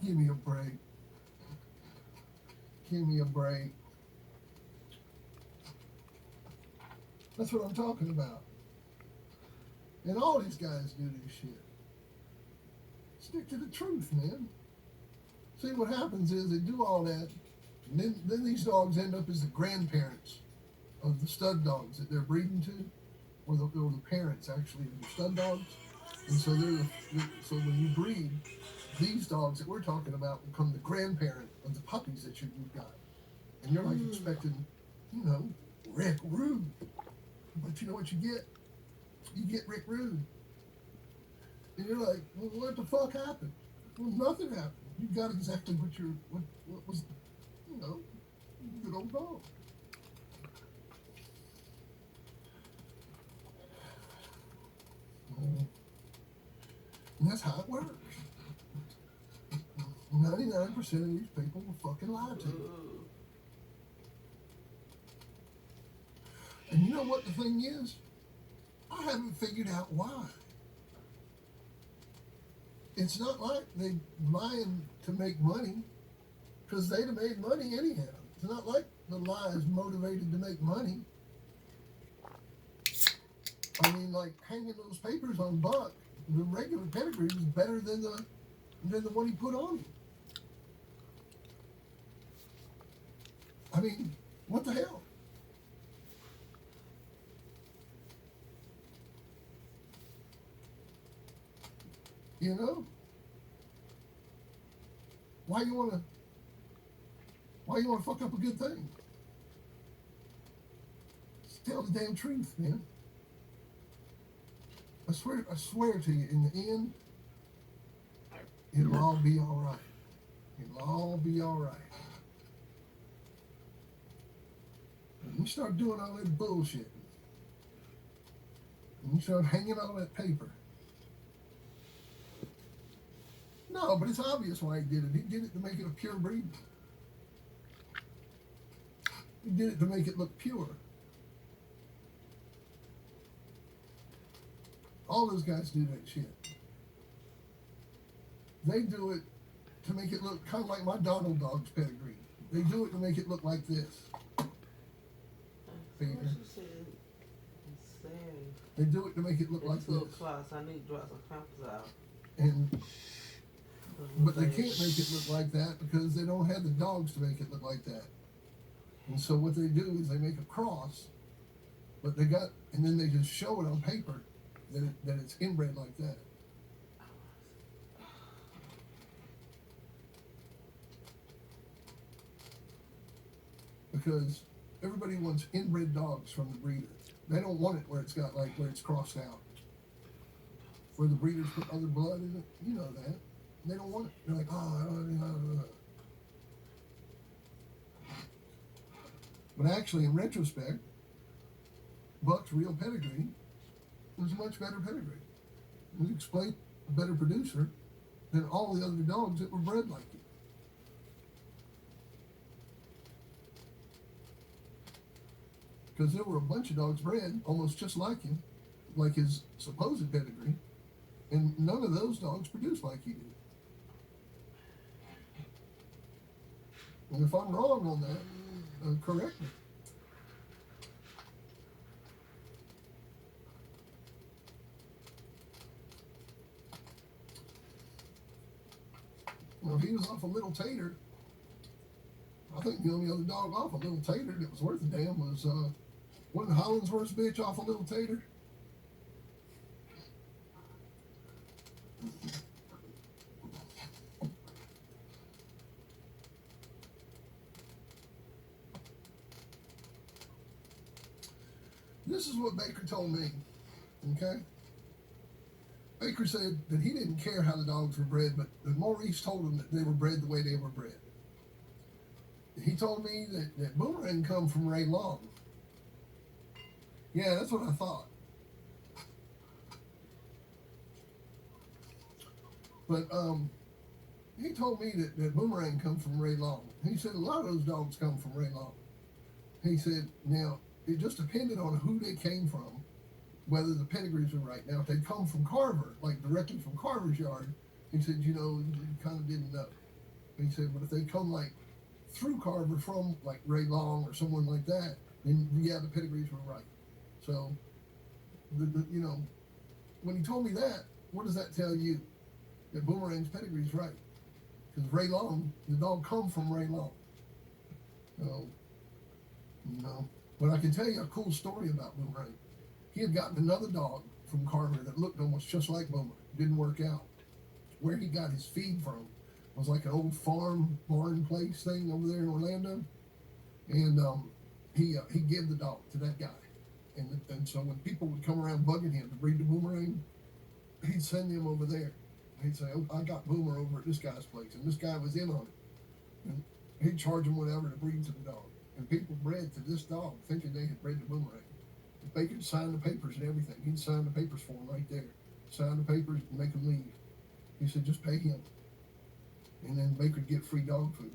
Give me a break. Give me a break. That's what I'm talking about. And all these guys do this shit. Stick to the truth, man. See, what happens is they do all that, and then these dogs end up as the grandparents of the stud dogs that they're breeding to, or the parents actually of the stud dogs. And so so when you breed, these dogs that we're talking about become the grandparent of the puppies that you've got. And you're like expecting, you know, Rick Rude. But you know what you get? You get Rick Rude. And you're like, well, what the fuck happened? Well, nothing happened. You got exactly what was, you know, good old dog. And that's how it works. 99% of these people will fucking lie to you. And you know what the thing is? I haven't figured out why. It's not like they lying to make money, because they'd have made money anyhow. It's not like the lie is motivated to make money. I mean, like hanging those papers on Buck, the regular pedigree was better than the one he put on him. I mean, what the hell? You know? Why you wanna fuck up a good thing? Just tell the damn truth, man. I swear to you, in the end, it'll all be alright. It'll all be alright. When you start doing all that bullshit, and you start hanging all that paper. No, but it's obvious why he did it. He did it to make it a pure breed. He did it to make it look pure. All those guys do that shit. They do it to make it look kind of like my Donald dog's pedigree. They do it to make it look like this. Peter. They do it to make it look like this. Class. I need to draw some pampers out. But they can't make it look like that because they don't have the dogs to make it look like that. And so what they do is they make a cross, but and then they just show it on paper that it's inbred like that. Because everybody wants inbred dogs from the breeder. They don't want it where it's crossed out. Where the breeders put other blood in it, you know that. They don't want it. They're like, oh. But actually, in retrospect, Buck's real pedigree was a much better pedigree. He was explained a better producer than all the other dogs that were bred like him. Because there were a bunch of dogs bred almost just like him, like his supposed pedigree, and none of those dogs produced like he did. And if I'm wrong on that, correct me. Well, if he was off a Little Tater, I think the only other dog off a Little Tater that was worth a damn was wasn't Hollingsworth's bitch off a Little Tater? This is what Baker told me, okay? Baker said that he didn't care how the dogs were bred, but Maurice told him that they were bred the way they were bred. He told me that Boomerang come from Ray Long. Yeah, that's what I thought. But he told me that Boomerang come from Ray Long. He said a lot of those dogs come from Ray Long. He said, now, it just depended on who they came from, whether the pedigrees were right. Now, if they come from Carver, like directly from Carver's yard, he said, you know, you kind of didn't know. He said, but if they come like through Carver from like Ray Long or someone like that, then yeah, the pedigrees were right. So, you know, when he told me that, what does that tell you? That Boomerang's pedigree is right. Because Ray Long, the dog come from Ray Long. So, you know. But I can tell you a cool story about Boomerang. He had gotten another dog from Carver that looked almost just like Boomerang. Didn't work out. Where he got his feed from was like an old farm barn place thing over there in Orlando. And he gave the dog to that guy. And so when people would come around bugging him to breed the Boomerang, he'd send them over there. He'd say, oh, I got Boomer over at this guy's place. And this guy was in on it. And he'd charge them whatever to breed to the dog. And people bred to this dog thinking they had bred the Boomerang. If they could sign the papers and everything, he'd sign the papers for them right there. Sign the papers and make them leave. He said, just pay him. And then they could get free dog food.